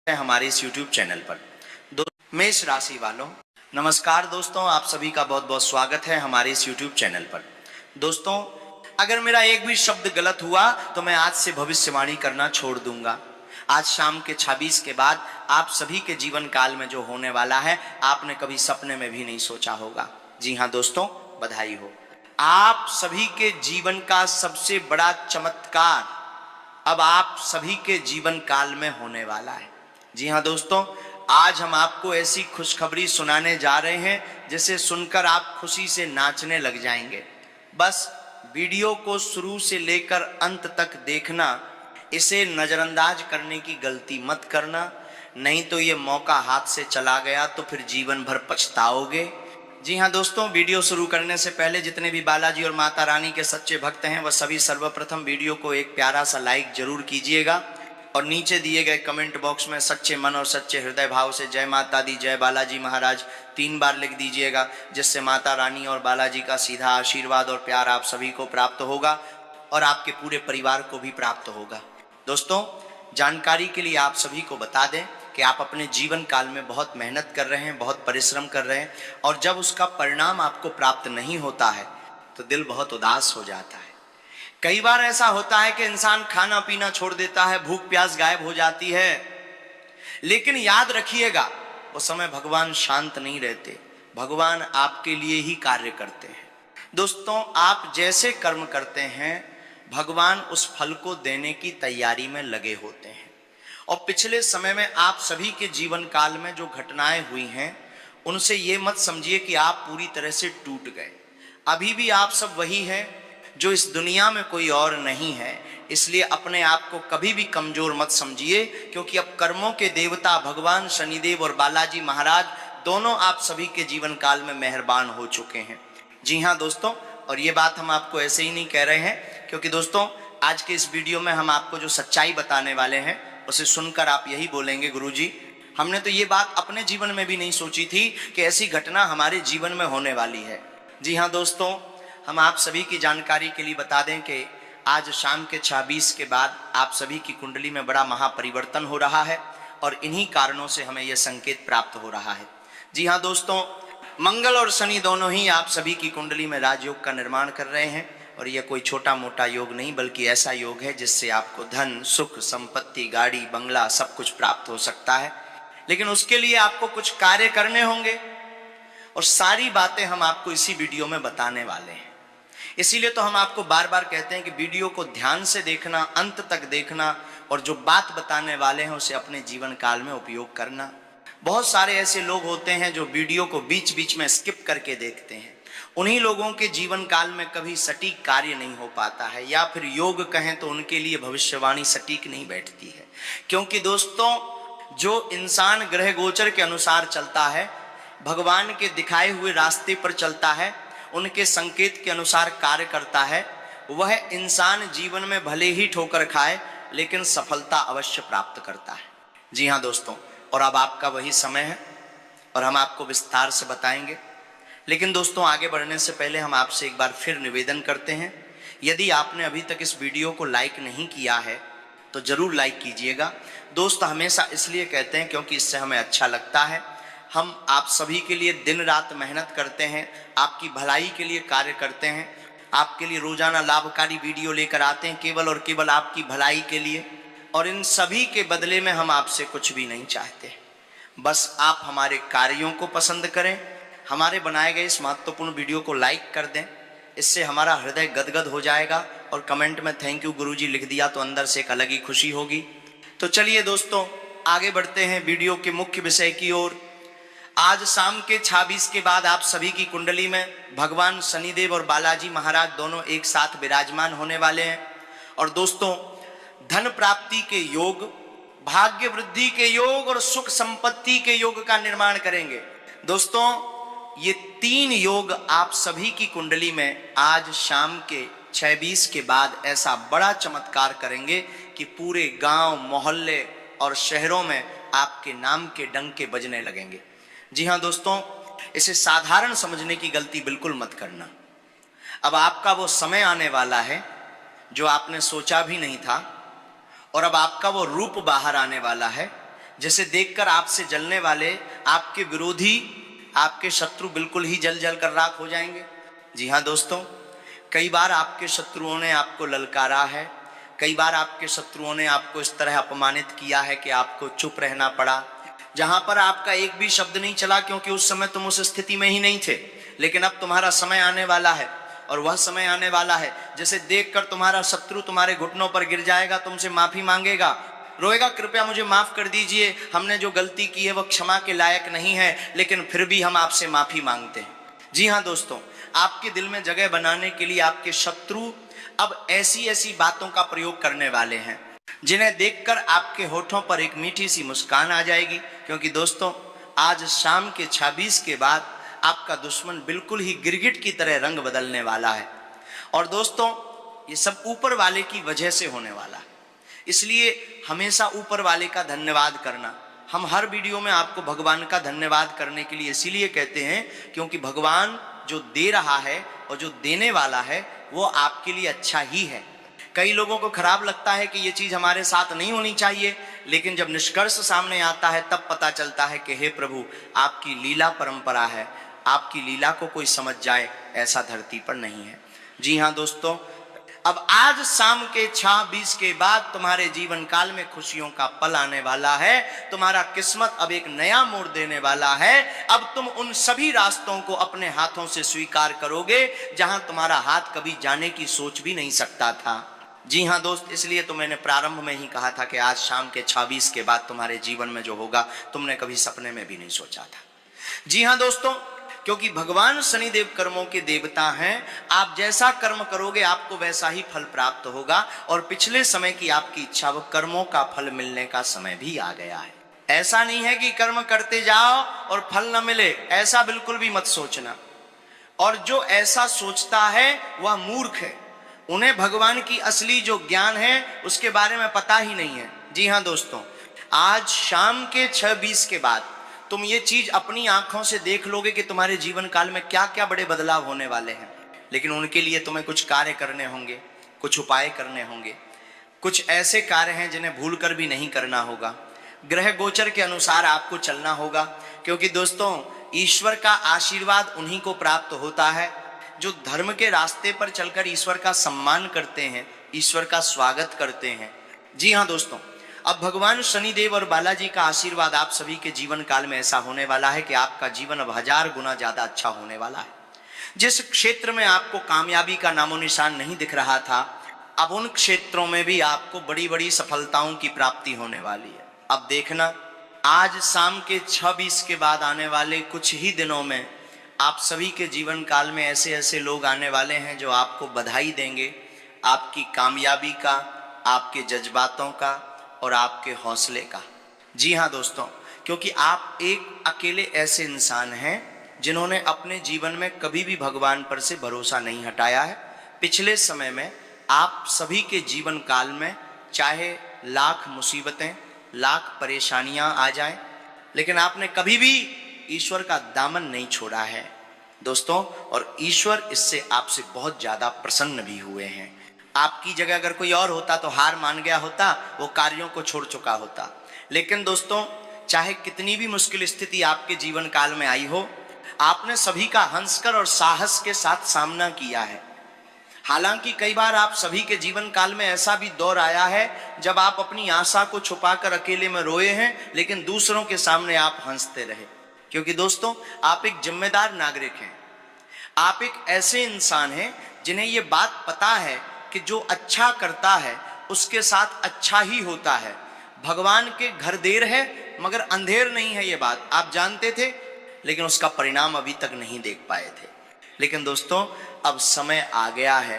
हमारे इस YouTube channel पर। मेष राशि वालों, नमस्कार दोस्तों, आप सभी का बहुत बहुत स्वागत है हमारे इस YouTube चैनल पर। दोस्तों, अगर मेरा एक भी शब्द गलत हुआ तो मैं आज से भविष्यवाणी करना छोड़ दूंगा। आज शाम के 26 के बाद आप सभी के जीवन काल में जो होने वाला है, आपने कभी सपने में भी नहीं सोचा होगा। जी हाँ दोस्तों, बधाई हो। आप सभी के जीवन का सबसे बड़ा चमत्कार अब आप सभी के जीवन काल में होने वाला है। जी हाँ दोस्तों, आज हम आपको ऐसी खुशखबरी सुनाने जा रहे हैं जिसे सुनकर आप खुशी से नाचने लग जाएंगे। बस वीडियो को शुरू से लेकर अंत तक देखना, इसे नजरअंदाज करने की गलती मत करना, नहीं तो ये मौका हाथ से चला गया तो फिर जीवन भर पछताओगे। जी हाँ दोस्तों, वीडियो शुरू करने से पहले जितने भी बालाजी और माता रानी के सच्चे भक्त हैं वह सभी सर्वप्रथम वीडियो को एक प्यारा सा लाइक जरूर कीजिएगा और नीचे दिए गए कमेंट बॉक्स में सच्चे मन और सच्चे हृदय भाव से जय माता दी, जय बालाजी महाराज 3 बार लिख दीजिएगा, जिससे माता रानी और बालाजी का सीधा आशीर्वाद और प्यार आप सभी को प्राप्त होगा और आपके पूरे परिवार को भी प्राप्त होगा। दोस्तों, जानकारी के लिए आप सभी को बता दें कि आप अपने जीवन काल में बहुत मेहनत कर रहे हैं, बहुत परिश्रम कर रहे हैं, और जब उसका परिणाम आपको प्राप्त नहीं होता है तो दिल बहुत उदास हो जाता है। कई बार ऐसा होता है कि इंसान खाना पीना छोड़ देता है, भूख प्यास गायब हो जाती है, लेकिन याद रखिएगा उस समय भगवान शांत नहीं रहते, भगवान आपके लिए ही कार्य करते हैं। दोस्तों, आप जैसे कर्म करते हैं भगवान उस फल को देने की तैयारी में लगे होते हैं। और पिछले समय में आप सभी के जीवन काल में जो घटनाएं हुई हैं उनसे ये मत समझिए कि आप पूरी तरह से टूट गए। अभी भी आप सब वही हैं जो इस दुनिया में कोई और नहीं है, इसलिए अपने आप को कभी भी कमजोर मत समझिए, क्योंकि अब कर्मों के देवता भगवान शनिदेव और बालाजी महाराज दोनों आप सभी के जीवन काल में मेहरबान हो चुके हैं। जी हाँ दोस्तों, और ये बात हम आपको ऐसे ही नहीं कह रहे हैं, क्योंकि दोस्तों आज के इस वीडियो में हम आपको जो सच्चाई बताने वाले हैं उसे सुनकर आप यही बोलेंगे, गुरुजी हमने तो ये बात अपने जीवन में भी नहीं सोची थी कि ऐसी घटना हमारे जीवन में होने वाली है। जी हाँ दोस्तों, हम आप सभी की जानकारी के लिए बता दें कि आज शाम के 26 के बाद आप सभी की कुंडली में बड़ा महापरिवर्तन हो रहा है और इन्हीं कारणों से हमें यह संकेत प्राप्त हो रहा है। जी हाँ दोस्तों, मंगल और शनि दोनों ही आप सभी की कुंडली में राजयोग का निर्माण कर रहे हैं, और यह कोई छोटा मोटा योग नहीं बल्कि ऐसा योग है जिससे आपको धन, सुख, संपत्ति, गाड़ी, बंगला सब कुछ प्राप्त हो सकता है। लेकिन उसके लिए आपको कुछ कार्य करने होंगे और सारी बातें हम आपको इसी वीडियो में बताने वाले हैं। इसीलिए तो हम आपको बार बार कहते हैं कि वीडियो को ध्यान से देखना, अंत तक देखना, और जो बात बताने वाले हैं उसे अपने जीवन काल में उपयोग करना। बहुत सारे ऐसे लोग होते हैं जो वीडियो को बीच बीच में स्किप करके देखते हैं, उन्हीं लोगों के जीवन काल में कभी सटीक कार्य नहीं हो पाता है, या फिर योग कहें तो उनके लिए भविष्यवाणी सटीक नहीं बैठती है। क्योंकि दोस्तों, जो इंसान ग्रह गोचर के अनुसार चलता है, भगवान के दिखाए हुए रास्ते पर चलता है, उनके संकेत के अनुसार कार्य करता है, वह इंसान जीवन में भले ही ठोकर खाए लेकिन सफलता अवश्य प्राप्त करता है। जी हाँ दोस्तों, और अब आपका वही समय है और हम आपको विस्तार से बताएंगे। लेकिन दोस्तों, आगे बढ़ने से पहले हम आपसे एक बार फिर निवेदन करते हैं, यदि आपने अभी तक इस वीडियो को लाइक नहीं किया है तो जरूर लाइक कीजिएगा। दोस्त हमेशा इसलिए कहते हैं क्योंकि इससे हमें अच्छा लगता है। हम आप सभी के लिए दिन रात मेहनत करते हैं, आपकी भलाई के लिए कार्य करते हैं, आपके लिए रोजाना लाभकारी वीडियो लेकर आते हैं केवल और केवल आपकी भलाई के लिए, और इन सभी के बदले में हम आपसे कुछ भी नहीं चाहते। बस आप हमारे कार्यों को पसंद करें, हमारे बनाए गए इस महत्वपूर्ण वीडियो को लाइक कर दें, इससे हमारा हृदय गदगद हो जाएगा, और कमेंट में थैंक यू गुरुजी लिख दिया तो अंदर से एक अलग ही खुशी होगी। तो चलिए दोस्तों, आगे बढ़ते हैं वीडियो के मुख्य विषय की ओर। आज शाम के 26 के बाद आप सभी की कुंडली में भगवान शनिदेव और बालाजी महाराज दोनों एक साथ विराजमान होने वाले हैं। और दोस्तों, धन प्राप्ति के योग, भाग्य वृद्धि के योग और सुख संपत्ति के योग का निर्माण करेंगे। दोस्तों, ये 3 योग आप सभी की कुंडली में आज शाम के 26 के बाद ऐसा बड़ा चमत्कार करेंगे कि पूरे गांव, मोहल्ले और शहरों में आपके नाम के डंके बजने लगेंगे। जी हाँ दोस्तों, इसे साधारण समझने की गलती बिल्कुल मत करना। अब आपका वो समय आने वाला है जो आपने सोचा भी नहीं था, और अब आपका वो रूप बाहर आने वाला है जिसे देखकर आपसे जलने वाले आपके विरोधी, आपके शत्रु बिल्कुल ही जल जल कर राख हो जाएंगे। जी हाँ दोस्तों, कई बार आपके शत्रुओं ने आपको ललकारा है, कई बार आपके शत्रुओं ने आपको इस तरह अपमानित किया है कि आपको चुप रहना पड़ा, जहां पर आपका एक भी शब्द नहीं चला, क्योंकि उस समय तुम उस स्थिति में ही नहीं थे। लेकिन अब तुम्हारा समय आने वाला है, और वह समय आने वाला है जिसे देखकर तुम्हारा शत्रु तुम्हारे घुटनों पर गिर जाएगा, तुमसे माफी मांगेगा, रोएगा, कृपया मुझे माफ कर दीजिए, हमने जो गलती की है वह क्षमा के लायक नहीं है, लेकिन फिर भी हम आपसे माफी मांगते हैं। जी हाँ दोस्तों, आपके दिल में जगह बनाने के लिए आपके शत्रु अब ऐसी ऐसी बातों का प्रयोग करने वाले हैं जिन्हें देखकर आपके होठों पर एक मीठी सी मुस्कान आ जाएगी। क्योंकि दोस्तों, आज शाम के 26 के बाद आपका दुश्मन बिल्कुल ही गिरगिट की तरह रंग बदलने वाला है। और दोस्तों, ये सब ऊपर वाले की वजह से होने वाला है, इसलिए हमेशा ऊपर वाले का धन्यवाद करना। हम हर वीडियो में आपको भगवान का धन्यवाद करने के लिए इसीलिए कहते हैं क्योंकि भगवान जो दे रहा है और जो देने वाला है वो आपके लिए अच्छा ही है। कई लोगों को खराब लगता है कि ये चीज हमारे साथ नहीं होनी चाहिए, लेकिन जब निष्कर्ष सामने आता है तब पता चलता है कि हे प्रभु, आपकी लीला परंपरा है, आपकी लीला को कोई समझ जाए ऐसा धरती पर नहीं है। जी हाँ दोस्तों, अब आज शाम के 26 के बाद तुम्हारे जीवन काल में खुशियों का पल आने वाला है। तुम्हारा किस्मत अब एक नया मोड़ देने वाला है। अब तुम उन सभी रास्तों को अपने हाथों से स्वीकार करोगे जहां तुम्हारा हाथ कभी जाने की सोच भी नहीं सकता था। जी हाँ दोस्त, इसलिए तो मैंने प्रारंभ में ही कहा था कि आज शाम के 26 के बाद तुम्हारे जीवन में जो होगा तुमने कभी सपने में भी नहीं सोचा था। जी हाँ दोस्तों, क्योंकि भगवान शनिदेव कर्मों के देवता हैं। आप जैसा कर्म करोगे आपको वैसा ही फल प्राप्त होगा, और पिछले समय की आपकी इच्छा व कर्मों का फल मिलने का समय भी आ गया है। ऐसा नहीं है कि कर्म करते जाओ और फल न मिले, ऐसा बिल्कुल भी मत सोचना। और जो ऐसा सोचता है वह मूर्ख है, उन्हें भगवान की असली जो ज्ञान है उसके बारे में पता ही नहीं है। जी हाँ दोस्तों, आज शाम के 6:20 के बाद तुम ये चीज अपनी आंखों से देख लोगे कि तुम्हारे जीवन काल में क्या क्या बड़े बदलाव होने वाले हैं। लेकिन उनके लिए तुम्हें कुछ कार्य करने होंगे, कुछ उपाय करने होंगे, कुछ ऐसे कार्य हैं जिन्हें भूलकर भी नहीं करना होगा। ग्रह गोचर के अनुसार आपको चलना होगा, क्योंकि दोस्तों ईश्वर का आशीर्वाद उन्हीं को प्राप्त होता है जो धर्म के रास्ते पर चलकर ईश्वर का सम्मान करते हैं, ईश्वर का स्वागत करते हैं। जी हाँ दोस्तों, अब भगवान शनिदेव और बालाजी का आशीर्वाद आप सभी के जीवन काल में ऐसा होने वाला है कि आपका जीवन अब 1000 गुना ज्यादा अच्छा होने वाला है। जिस क्षेत्र में आपको कामयाबी का नामो निशान नहीं दिख रहा था, अब उन क्षेत्रों में भी आपको बड़ी बड़ी सफलताओं की प्राप्ति होने वाली है। अब देखना, आज शाम के 6:20 के बाद आने वाले कुछ ही दिनों में आप सभी के जीवन काल में ऐसे ऐसे लोग आने वाले हैं जो आपको बधाई देंगे, आपकी कामयाबी का, आपके जज्बातों का और आपके हौसले का। जी हाँ दोस्तों, क्योंकि आप एक अकेले ऐसे इंसान हैं जिन्होंने अपने जीवन में कभी भी भगवान पर से भरोसा नहीं हटाया है। पिछले समय में आप सभी के जीवन काल में चाहे लाख मुसीबतें, लाख परेशानियां आ जाएं, लेकिन आपने कभी भी ईश्वर का दामन नहीं छोड़ा है दोस्तों, और ईश्वर इससे आपसे बहुत ज्यादा प्रसन्न भी हुए हैं। आपकी जगह अगर कोई और होता तो हार मान गया होता, वो कार्यों को छोड़ चुका होता। लेकिन दोस्तों, चाहे कितनी भी मुश्किल स्थिति आपके जीवन काल में आई हो, आपने सभी का हंसकर और साहस के साथ सामना किया है। हालांकि कई बार आप सभी के जीवन काल में ऐसा भी दौर आया है जब आप अपनी आशा को छुपाकर अकेले में रोए हैं, लेकिन दूसरों के सामने आप हंसते रहे। क्योंकि दोस्तों, आप एक जिम्मेदार नागरिक हैं, आप एक ऐसे इंसान हैं जिन्हें ये बात पता है कि जो अच्छा करता है उसके साथ अच्छा ही होता है। भगवान के घर देर है मगर अंधेर नहीं है, ये बात आप जानते थे, लेकिन उसका परिणाम अभी तक नहीं देख पाए थे। लेकिन दोस्तों, अब समय आ गया है,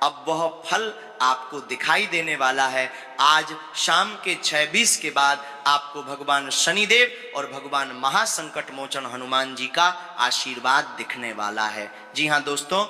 अब वह फल आपको दिखाई देने वाला है। आज शाम के 6:20 के बाद आपको भगवान शनिदेव और भगवान महासंकट मोचन हनुमान जी का आशीर्वाद दिखने वाला है। जी हाँ दोस्तों,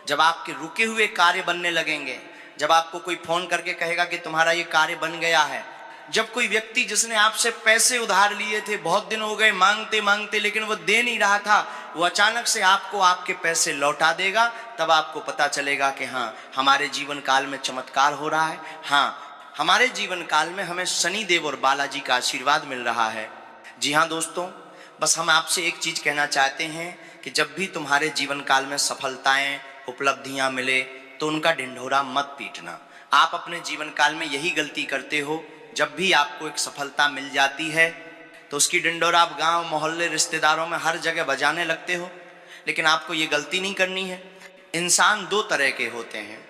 जब आपके रुके हुए कार्य बनने लगेंगे, जब आपको कोई फोन करके कहेगा कि तुम्हारा ये कार्य बन गया है, जब कोई व्यक्ति जिसने आपसे पैसे उधार लिए थे, बहुत दिन हो गए मांगते मांगते लेकिन वो दे नहीं रहा था, वो अचानक से आपको आपके पैसे लौटा देगा, तब आपको पता चलेगा कि हाँ, हमारे जीवन काल में चमत्कार हो रहा है। हाँ, हमारे जीवन काल में हमें शनि देव और बालाजी का आशीर्वाद मिल रहा है। जी हाँ दोस्तों, बस हम आपसे एक चीज कहना चाहते हैं कि जब भी तुम्हारे जीवन काल में सफलताएं, उपलब्धियां मिले तो उनका ढिंढोरा मत पीटना। आप अपने जीवन काल में यही गलती करते हो, जब भी आपको एक सफलता मिल जाती है तो उसकी ढिंढोरा आप गांव, मोहल्ले, रिश्तेदारों में हर जगह बजाने लगते हो। लेकिन आपको ये गलती नहीं करनी है। इंसान दो तरह के होते हैं,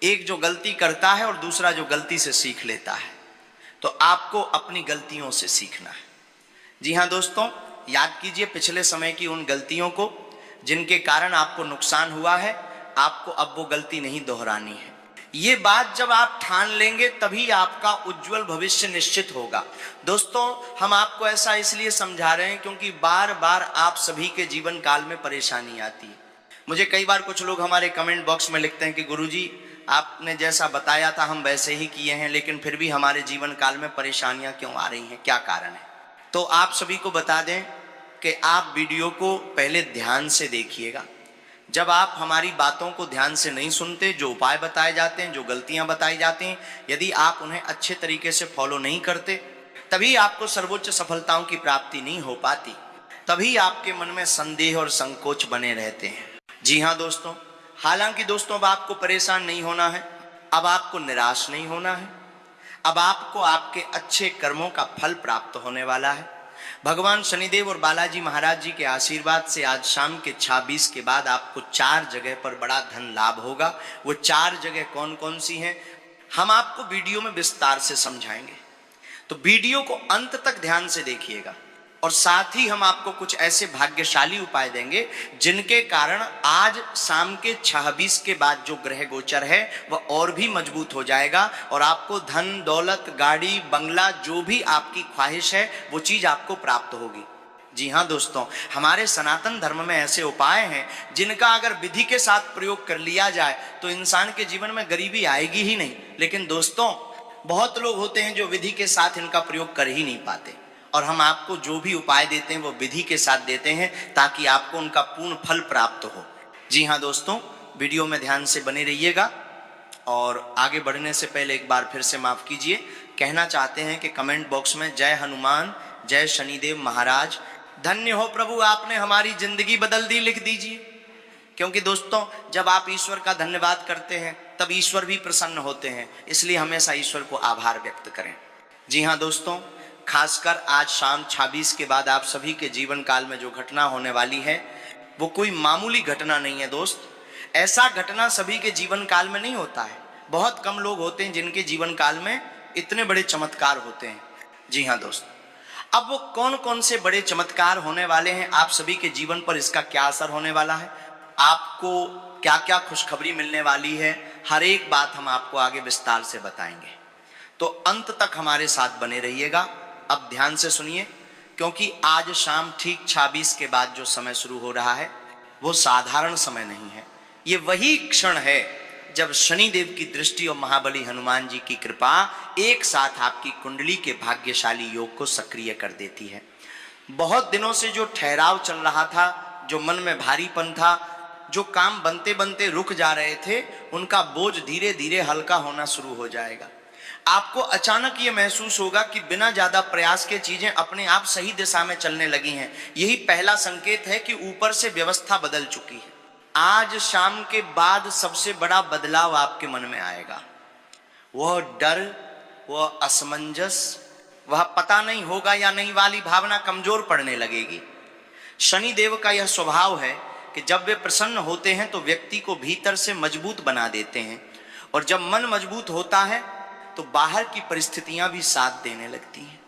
एक जो गलती करता है और दूसरा जो गलती से सीख लेता है। तो आपको अपनी गलतियों से सीखना है। जी हाँ दोस्तों, याद कीजिए पिछले समय की उन गलतियों को जिनके कारण आपको नुकसान हुआ है। आपको अब वो गलती नहीं दोहरानी है। ये बात जब आप ठान लेंगे तभी आपका उज्जवल भविष्य निश्चित होगा। दोस्तों, हम आपको ऐसा इसलिए समझा रहे हैं क्योंकि बार बार आप सभी के जीवन काल में परेशानी आती है। मुझे कई बार कुछ लोग हमारे कमेंट बॉक्स में लिखते हैं कि गुरुजी आपने जैसा बताया था हम वैसे ही किए हैं, लेकिन फिर भी हमारे जीवन काल में परेशानियां क्यों आ रही हैं, क्या कारण है। तो आप सभी को बता दें कि आप वीडियो को पहले ध्यान से देखिएगा। जब आप हमारी बातों को ध्यान से नहीं सुनते, जो उपाय बताए जाते हैं, जो गलतियां बताई जाती हैं, यदि आप उन्हें अच्छे तरीके से फॉलो नहीं करते, तभी आपको सर्वोच्च सफलताओं की प्राप्ति नहीं हो पाती। तभी आपके मन में संदेह और संकोच बने रहते हैं। जी हाँ दोस्तों, हालांकि दोस्तों अब आपको परेशान नहीं होना है, अब आपको निराश नहीं होना है। अब आपको आपके अच्छे कर्मों का फल प्राप्त होने वाला है। भगवान शनिदेव और बालाजी महाराज जी के आशीर्वाद से आज शाम के 26 के बाद आपको 4 जगह पर बड़ा धन लाभ होगा। वो 4 जगह कौन कौन सी हैं, हम आपको वीडियो में विस्तार से समझाएंगे। तो वीडियो को अंत तक ध्यान से देखिएगा। और साथ ही हम आपको कुछ ऐसे भाग्यशाली उपाय देंगे जिनके कारण आज शाम के 26 के बाद जो ग्रह गोचर है वह और भी मजबूत हो जाएगा और आपको धन, दौलत, गाड़ी, बंगला, जो भी आपकी ख्वाहिश है वो चीज आपको प्राप्त होगी। जी हाँ दोस्तों, हमारे सनातन धर्म में ऐसे उपाय हैं जिनका अगर विधि के साथ प्रयोग कर लिया जाए तो इंसान के जीवन में गरीबी आएगी ही नहीं। लेकिन दोस्तों, बहुत लोग होते हैं जो विधि के साथ इनका प्रयोग कर ही नहीं पाते। और हम आपको जो भी उपाय देते हैं वो विधि के साथ देते हैं ताकि आपको उनका पूर्ण फल प्राप्त हो। जी हाँ दोस्तों, वीडियो में ध्यान से बने रहिएगा। और आगे बढ़ने से पहले एक बार फिर से माफ कीजिए, कहना चाहते हैं कि कमेंट बॉक्स में जय हनुमान, जय शनिदेव महाराज, धन्य हो प्रभु आपने हमारी जिंदगी बदल दी लिख दीजिए। क्योंकि दोस्तों, जब आप ईश्वर का धन्यवाद करते हैं तब ईश्वर भी प्रसन्न होते हैं, इसलिए हमेशा ईश्वर को आभार व्यक्त करें। जी हाँ दोस्तों, खासकर आज शाम 26 के बाद आप सभी के जीवन काल में जो घटना होने वाली है वो कोई मामूली घटना नहीं है दोस्त। ऐसा घटना सभी के जीवन काल में नहीं होता है। बहुत कम लोग होते हैं जिनके जीवन काल में इतने बड़े चमत्कार होते हैं। जी हाँ दोस्त, अब वो कौन कौन से बड़े चमत्कार होने वाले हैं, आप सभी के जीवन पर इसका क्या असर होने वाला है, आपको क्या क्या खुशखबरी मिलने वाली है, हर एक बात हम आपको आगे विस्तार से बताएंगे। तो अंत तक हमारे साथ बने रहिएगा। अब ध्यान से सुनिए, क्योंकि आज शाम ठीक 26 के बाद जो समय शुरू हो रहा है वो साधारण समय नहीं है। ये वही क्षण है जब शनि देव की दृष्टि और महाबली हनुमान जी की कृपा एक साथ आपकी कुंडली के भाग्यशाली योग को सक्रिय कर देती है। बहुत दिनों से जो ठहराव चल रहा था, जो मन में भारीपन था, जो काम बनते बनते रुक जा रहे थे, उनका बोझ धीरे धीरे हल्का होना शुरू हो जाएगा। आपको अचानक ये महसूस होगा कि बिना ज्यादा प्रयास के चीजें अपने आप सही दिशा में चलने लगी हैं। यही पहला संकेत है कि ऊपर से व्यवस्था बदल चुकी है। आज शाम के बाद सबसे बड़ा बदलाव आपके मन में आएगा। वह डर, वह असमंजस, वह पता नहीं होगा या नहीं वाली भावना कमजोर पड़ने लगेगी। शनि देव का यह स्वभाव है कि जब वे प्रसन्न होते हैं तो व्यक्ति को भीतर से मजबूत बना देते हैं, और जब मन मजबूत होता है तो बाहर की परिस्थितियां भी साथ देने लगती हैं।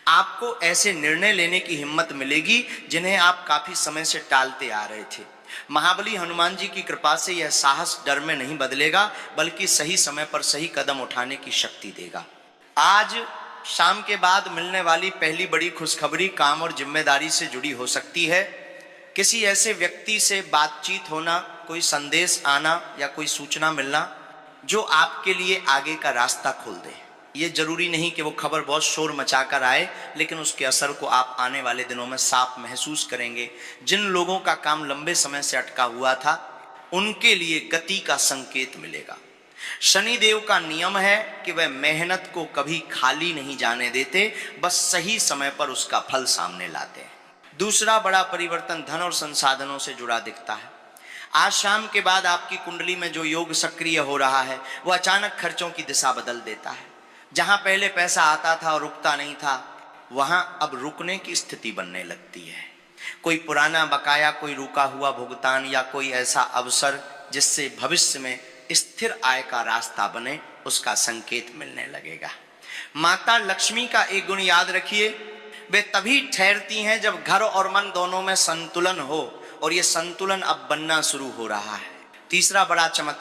आपको ऐसे निर्णय लेने की हिम्मत मिलेगी जिन्हें आप काफी समय से टालते आ रहे थे। महाबली हनुमान जी की कृपा से यह साहस डर में नहीं बदलेगा, बल्कि सही समय पर सही कदम उठाने की शक्ति देगा। आज शाम के बाद मिलने वाली पहली बड़ी खुशखबरी काम और जिम्मेदारी से जुड़ी हो सकती है। किसी ऐसे व्यक्ति से बातचीत होना, कोई संदेश आना या कोई सूचना मिलना जो आपके लिए आगे का रास्ता खोल दे। ये जरूरी नहीं कि वो खबर बहुत शोर मचाकर आए, लेकिन उसके असर को आप आने वाले दिनों में साफ महसूस करेंगे। जिन लोगों का काम लंबे समय से अटका हुआ था उनके लिए गति का संकेत मिलेगा। शनि देव का नियम है कि वह मेहनत को कभी खाली नहीं जाने देते, बस सही समय पर उसका फल सामने लाते हैं। दूसरा बड़ा परिवर्तन धन और संसाधनों से जुड़ा दिखता है। आज शाम के बाद आपकी कुंडली में जो योग सक्रिय हो रहा है वह अचानक खर्चों की दिशा बदल देता है। जहां पहले पैसा आता था और रुकता नहीं था, वहां अब रुकने की स्थिति बनने लगती है। कोई पुराना बकाया, कोई रुका हुआ भुगतान या कोई ऐसा अवसर जिससे भविष्य में स्थिर आय का रास्ता बने, उसका संकेत मिलने लगेगा। माता लक्ष्मी का एक गुण याद रखिए, वे तभी ठहरती हैं जब घर और मन दोनों में संतुलन हो, और ये संतुलन अब बनना शुरू हो रहा है। तीसरा बड़ा चमत्कार